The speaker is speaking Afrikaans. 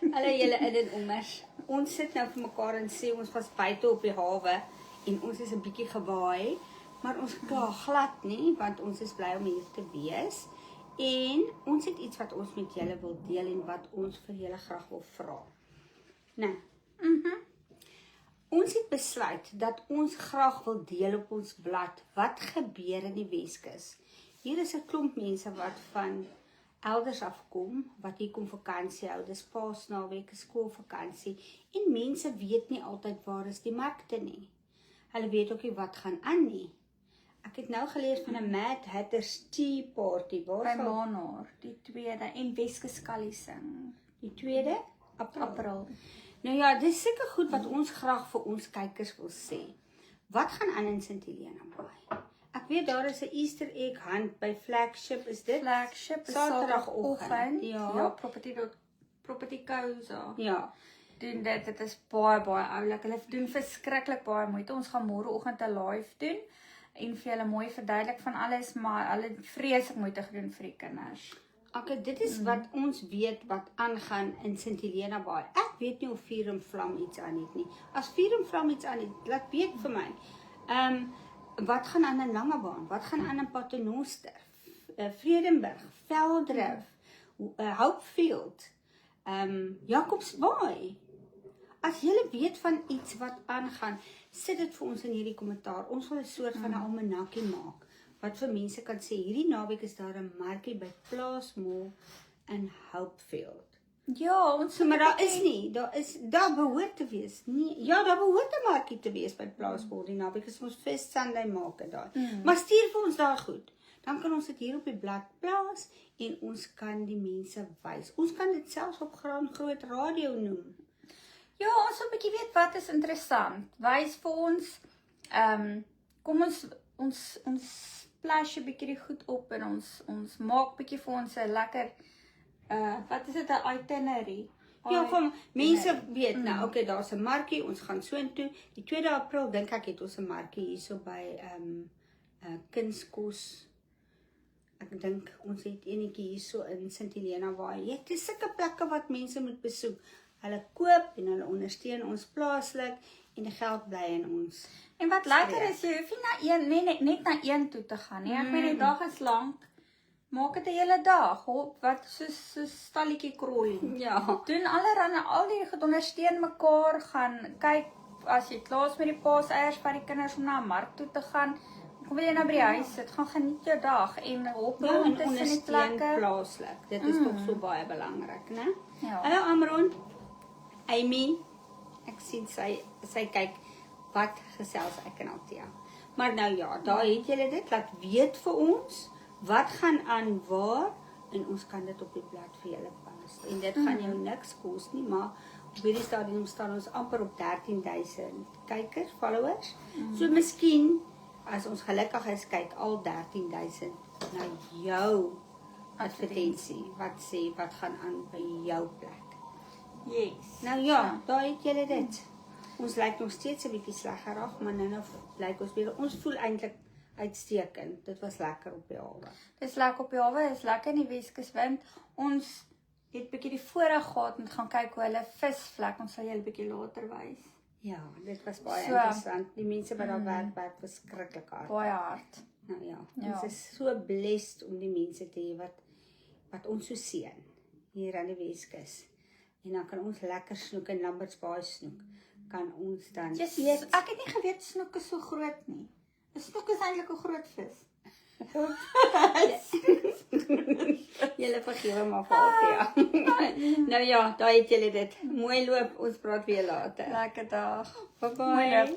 Hallo julle in en ommers. Ons sit nou vir mekaar en sê ons was buite op die hawe en ons is 'n bietjie gewaai, maar ons kla glad nie want ons is bly om hier te wees. En ons het iets wat ons met julle wil deel en wat ons vir julle graag wil vra. Nou, ons het besluit dat ons graag wil deel op ons blad wat gebeur in die Weskus. Hier is 'n klomp mense wat van elders afkom, wat hier kom vakansie hou, dis Paasnaweek, skoolvakansie, en mense weet nie altyd waar is die markte nie. Hulle weet ook nie wat gaan aan nie. Ek het nou gelees van 'n Mad Hatter's Tea Party, By Maanaar, die tweede, en Weskus Kalliesing. Die 2de April. Nou ja, dis seker goed wat ons graag vir ons kykers wil sê. Wat gaan aan in St. Helena Bay? Ek weet daar is 'n Easter egg hunt by Flagship, is dit? Flagship is Saterdagoggend. Ja, Property Cosa. Ja. Doen dit is baie oulik. Hulle doen verskriklik baie moeite. Ons gaan môreoggend 'n live doen en vir julle mooi verduidelik van alles, maar hulle het vreeslik moeite gedoen vir die kinders. Okay, dit is wat ons weet wat aangaan in St. Helena Bay. Ek weet nie of Vuur en Vlam iets aan het nie. As Vuur en Vlam iets aan het, laat weet vir my. Wat gaan aan in Langebaan? Wat gaan aan in Paternoster? Vredenburg, Veldrif, Hopefield, Jacobsbaai. As julle weet van iets wat aangaan, sit dit vir ons in hierdie kommentaar. Ons wil 'n soort van 'n almanakkie maak wat vir mense kan sê, hierdie naweek is daar 'n markie by Plaasmall in Hopefield. Ja, ons Maar daar behoort te wees. Nee, ja, daar behoort 'n markie te wees by Plaasmall die naweek, is ons Fest Sunday maak dit daar. Maar stuur vir ons daar goed. Dan kan ons dit hier op die blad plaas en ons kan die mense wys. Ons kan dit selfs op groot radio noem. Ja, ons wil 'n bietjie weet wat is interessant. Wys vir ons. Kom ons splash 'n bietjie die goed op en ons maak bietjie vir ons 'n lekker wat is dit, 'n itinerary? Ja, kom, mense weet nou, okay, daar's 'n markie, ons gaan soontoe. Die 2de April dink ek het ons 'n markie hierso by Kunskos. Ek dink ons het enetjie hierso in St. Helena Bay. Dit is sulke plekke wat mense moet besoek. Hulle koop en hulle ondersteun ons plaaslik en die geld bly in ons. En wat lekker is, jy hoef nie net na een toe te gaan nie. Ek weet die dag is lank. Maak dit 'n hele dag. Wat so stalletjie krooi. Ja. Doen al die ondersteun mekaar, gaan kyk as jy klaar is met die paaseiers vir die kinders om na 'n mark toe te gaan. Kom wil jy nou by die huis sit, gaan geniet jou dag en hop rond tussen die plekke. Plaaslik. Dit is tog so baie belangrik, né? Ja. Hallo Amron. Amy. Ek sien sy kyk wat gesels ek en Althea. Maar nou ja, daar het julle dit, laat weet vir ons wat gaan aan waar en ons kan dit op die blad vir julle pas. En dit gaan jou niks kos nie, maar op hierdie stadium staan ons amper op 13,000 kykers, followers. So miskien as ons gelukkig is, kyk al 13,000 na jou advertensie wat sê wat gaan aan by jou plek. Yes. Nou ja, daar het julle dit. Ons lyk nog steeds 'n bietjie sleggerig, maar nou lyk ons weer. Ons voel eintlik uitstekend. Dit was lekker op die hawe. Dis lekker op die hawe, is lekker in die Weskuswind. Ons het bietjie die voorreg gehad en gaan kyk hoe hulle visvlek. Ons sal julle bietjie later wys. Ja, dit was baie interessant. Die mense wat daar werk verskriklik hard. Baie hard. Nou ja, ons is so blessed om die mense te hê wat ons so seën hier aan die Weskus. En dan kan ons lekker snoek in Lambert's Bay snoek. Kan ons dan eet. Ek het nie geweet snoek is so groot nie. 'n Snoek is eintlik 'n groot vis. Julle vergewe maar vir Althea. Nou ja, daar het julle dit. Mooi loop, ons praat weer later. Lekker dag. Bye bye.